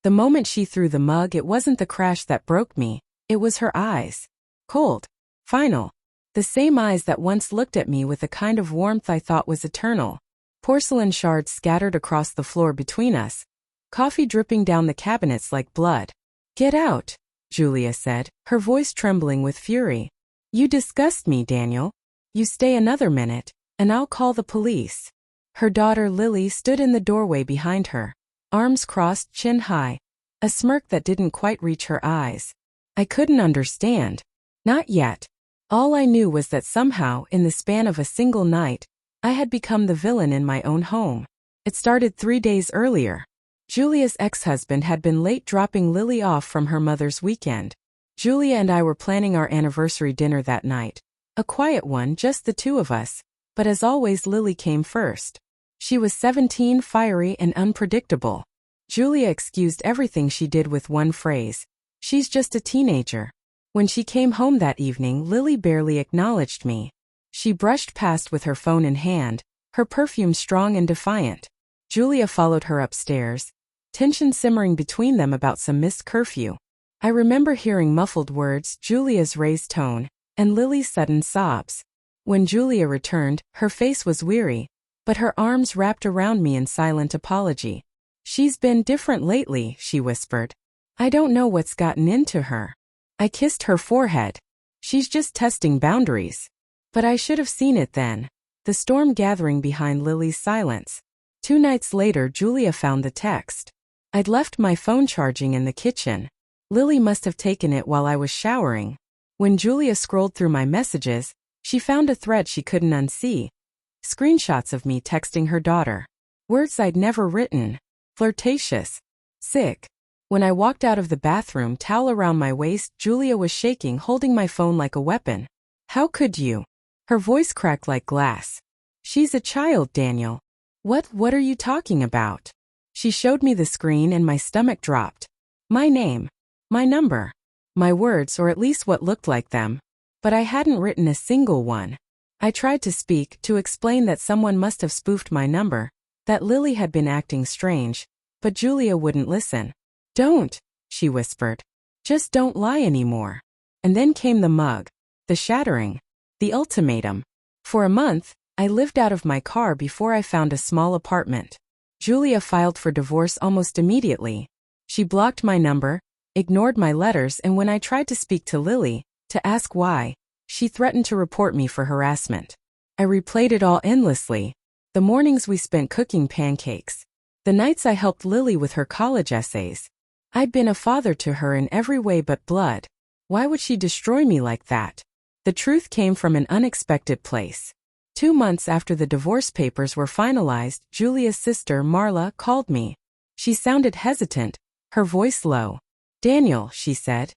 The moment she threw the mug, it wasn't the crash that broke me, it was her eyes. Cold. Final. The same eyes that once looked at me with a kind of warmth I thought was eternal. Porcelain shards scattered across the floor between us. Coffee dripping down the cabinets like blood. "Get out," Julia said, her voice trembling with fury. "You disgust me, Daniel. You stay another minute, and I'll call the police." Her daughter Lily stood in the doorway behind her, arms crossed, chin high, a smirk that didn't quite reach her eyes. I couldn't understand. Not yet. All I knew was that somehow, in the span of a single night, I had become the villain in my own home. It started 3 days earlier. Julia's ex-husband had been late dropping Lily off from her mother's weekend. Julia and I were planning our anniversary dinner that night. A quiet one, just the two of us, but as always Lily came first. She was 17, fiery and unpredictable. Julia excused everything she did with one phrase: "She's just a teenager." When she came home that evening, Lily barely acknowledged me. She brushed past with her phone in hand, her perfume strong and defiant. Julia followed her upstairs, tension simmering between them about some missed curfew. I remember hearing muffled words, Julia's raised tone, and Lily's sudden sobs. When Julia returned, her face was weary, but her arms wrapped around me in silent apology. "She's been different lately," she whispered. "I don't know what's gotten into her." I kissed her forehead. "She's just testing boundaries." But I should have seen it then. The storm gathering behind Lily's silence. 2 nights later, Julia found the text. I'd left my phone charging in the kitchen. Lily must have taken it while I was showering. When Julia scrolled through my messages, she found a thread she couldn't unsee. Screenshots of me texting her daughter. Words I'd never written. Flirtatious. Sick. When I walked out of the bathroom, towel around my waist, Julia was shaking, holding my phone like a weapon. "How could you?" Her voice cracked like glass. "She's a child, Daniel." What are you talking about?" She showed me the screen and my stomach dropped. My name. My number. My words, or at least what looked like them. But I hadn't written a single one. I tried to speak, to explain that someone must have spoofed my number, that Lily had been acting strange, but Julia wouldn't listen. "Don't," she whispered. "Just don't lie anymore." And then came the mug. The shattering. The ultimatum. For a month, I lived out of my car before I found a small apartment. Julia filed for divorce almost immediately. She blocked my number, ignored my letters, and when I tried to speak to Lily, to ask why, she threatened to report me for harassment. I replayed it all endlessly. The mornings we spent cooking pancakes. The nights I helped Lily with her college essays. I'd been a father to her in every way but blood. Why would she destroy me like that? The truth came from an unexpected place. 2 months after the divorce papers were finalized, Julia's sister, Marla, called me. She sounded hesitant, her voice low. "Daniel," she said,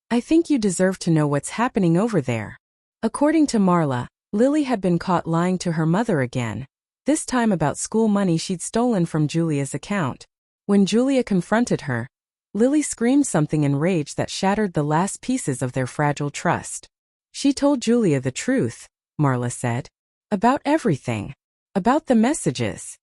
"I think you deserve to know what's happening over there." According to Marla, Lily had been caught lying to her mother again, this time about school money she'd stolen from Julia's account. When Julia confronted her, Lily screamed something in rage that shattered the last pieces of their fragile trust. "She told Julia the truth," Marla said. "About everything. About the messages."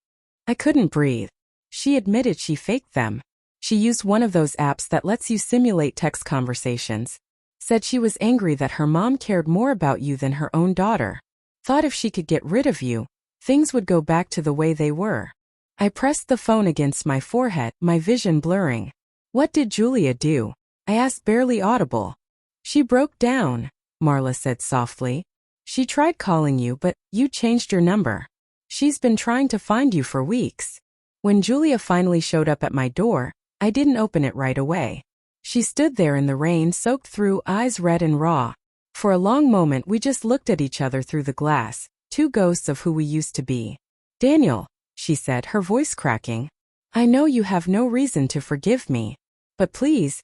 I couldn't breathe. She admitted she faked them. She used one of those apps that lets you simulate text conversations. Said she was angry that her mom cared more about you than her own daughter. Thought if she could get rid of you, things would go back to the way they were. I pressed the phone against my forehead, my vision blurring. "What did Julia do?" I asked, barely audible. "She broke down," Marla said softly. "She tried calling you, but you changed your number. She's been trying to find you for weeks." When Julia finally showed up at my door, I didn't open it right away. She stood there in the rain, soaked through, eyes red and raw. For a long moment we just looked at each other through the glass, two ghosts of who we used to be. "Daniel," she said, her voice cracking, "I know you have no reason to forgive me. But please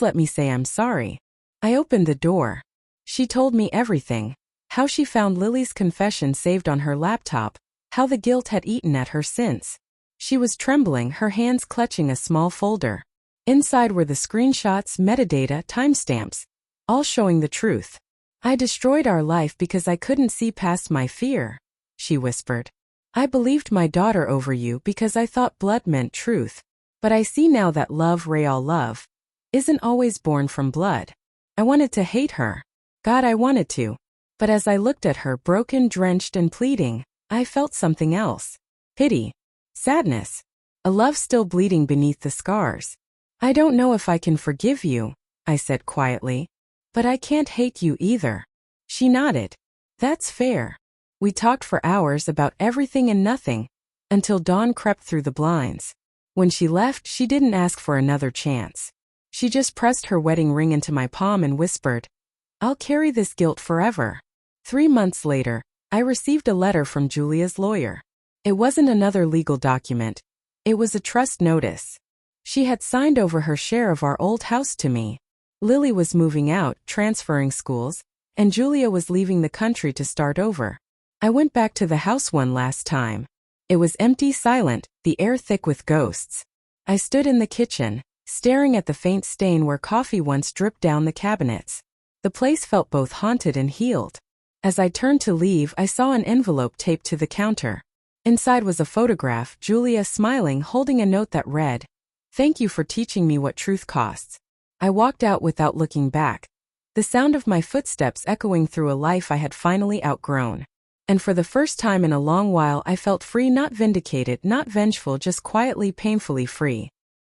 let me say I'm sorry." I opened the door. She told me everything. How she found Lily's confession saved on her laptop, how the guilt had eaten at her since. She was trembling, her hands clutching a small folder. Inside were the screenshots, metadata, timestamps, all showing the truth. "I destroyed our life because I couldn't see past my fear," she whispered. "I believed my daughter over you because I thought blood meant truth. But I see now that love, real love, isn't always born from blood. I wanted to hate her. God, I wanted to. But as I looked at her, broken, drenched, and pleading, I felt something else. Pity. Sadness. A love still bleeding beneath the scars. I don't know if I can forgive you, I said quietly. But I can't hate you either. She nodded. That's fair. We talked for hours about everything and nothing, until dawn crept through the blinds. When she left, she didn't ask for another chance. She just pressed her wedding ring into my palm and whispered, I'll carry this guilt forever. 3 months later, I received a letter from Julia's lawyer. It wasn't another legal document. It was a trust notice. She had signed over her share of our old house to me. Lily was moving out, transferring schools, and Julia was leaving the country to start over. I went back to the house one last time. It was empty, silent, the air thick with ghosts. I stood in the kitchen, staring at the faint stain where coffee once dripped down the cabinets. The place felt both haunted and healed. As I turned to leave, I saw an envelope taped to the counter. Inside was a photograph, Julia smiling, holding a note that read, Thank you for teaching me what truth costs. I walked out without looking back, the sound of my footsteps echoing through a life I had finally outgrown. And for the first time in a long while I felt free, not vindicated, not vengeful, just quietly, painfully free.